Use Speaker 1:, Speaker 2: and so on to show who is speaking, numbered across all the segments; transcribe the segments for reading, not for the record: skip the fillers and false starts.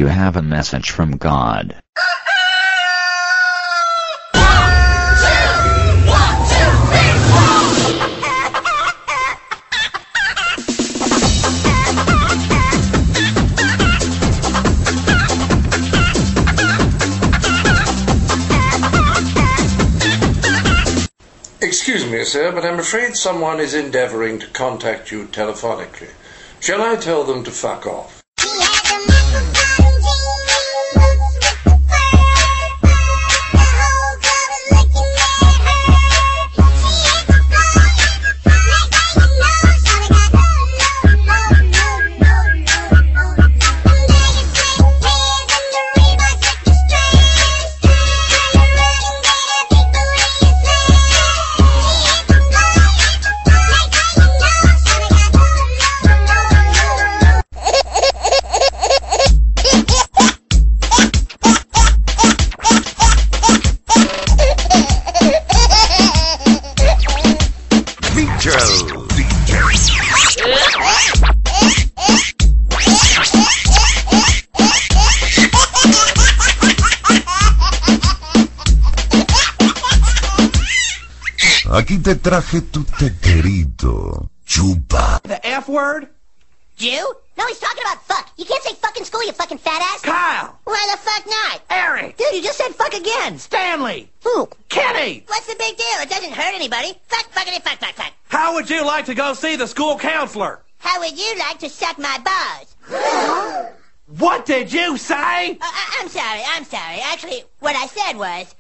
Speaker 1: You have a message from God.
Speaker 2: Excuse me, sir, but I'm afraid someone is endeavouring to contact you telephonically. Shall I tell them to fuck off?
Speaker 3: Aquí te traje tu teterito. Chupa.
Speaker 4: The F word?
Speaker 5: Jew? No, he's talking about fuck. You can't say fuck in school, you fucking fat ass.
Speaker 4: Kyle!
Speaker 5: Why the fuck not?
Speaker 4: Eric!
Speaker 5: Dude, you just said fuck again.
Speaker 4: Stanley!
Speaker 5: Who?
Speaker 4: Kenny!
Speaker 5: What's the big deal? It doesn't hurt anybody. Fuck, fuckity, fuck, fuck, fuck.
Speaker 4: How would you like to go see the school counselor?
Speaker 5: How would you like to suck my balls?
Speaker 4: What did you say?
Speaker 5: I'm sorry. Actually, what I said was...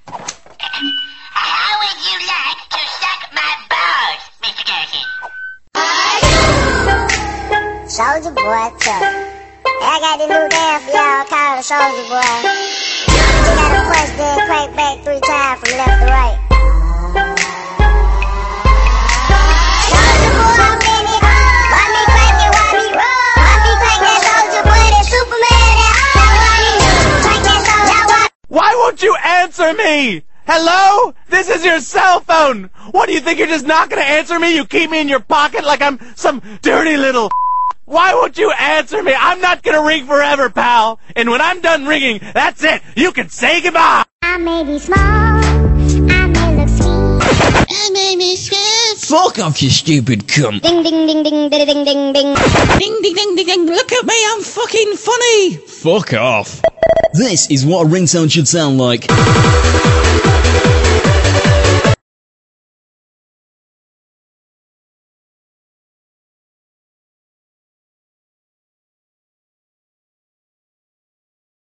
Speaker 5: How would you like to suck my balls, Mr. Garrison? Soldier boy, tough. I got the new dance for y'all called the Soldier Boy. You gotta push, then crank back 3 times from left to right. Soldier Boy, I'm in it. Why me crank it, why me roll? Why me crank that Soldier Boy, that Superman, that why me crank that Soldier Boy?
Speaker 4: Why won't you answer me? Hello? This is your cell phone. What do you think, you're just not gonna answer me? You keep me in your pocket like I'm some dirty little... Why won't you answer me? I'm not gonna ring forever, pal. And when I'm done ringing, that's it. You can say goodbye.
Speaker 5: I may be small, I may look sweet, I may be scared.
Speaker 6: Fuck off, you stupid cunt.
Speaker 5: Ding, ding, ding, ding, ding, ding, ding, ding.
Speaker 6: Ding, ding, ding, ding, ding. Look at me, I'm fucking funny. Fuck off. This is what a ringtone should sound like.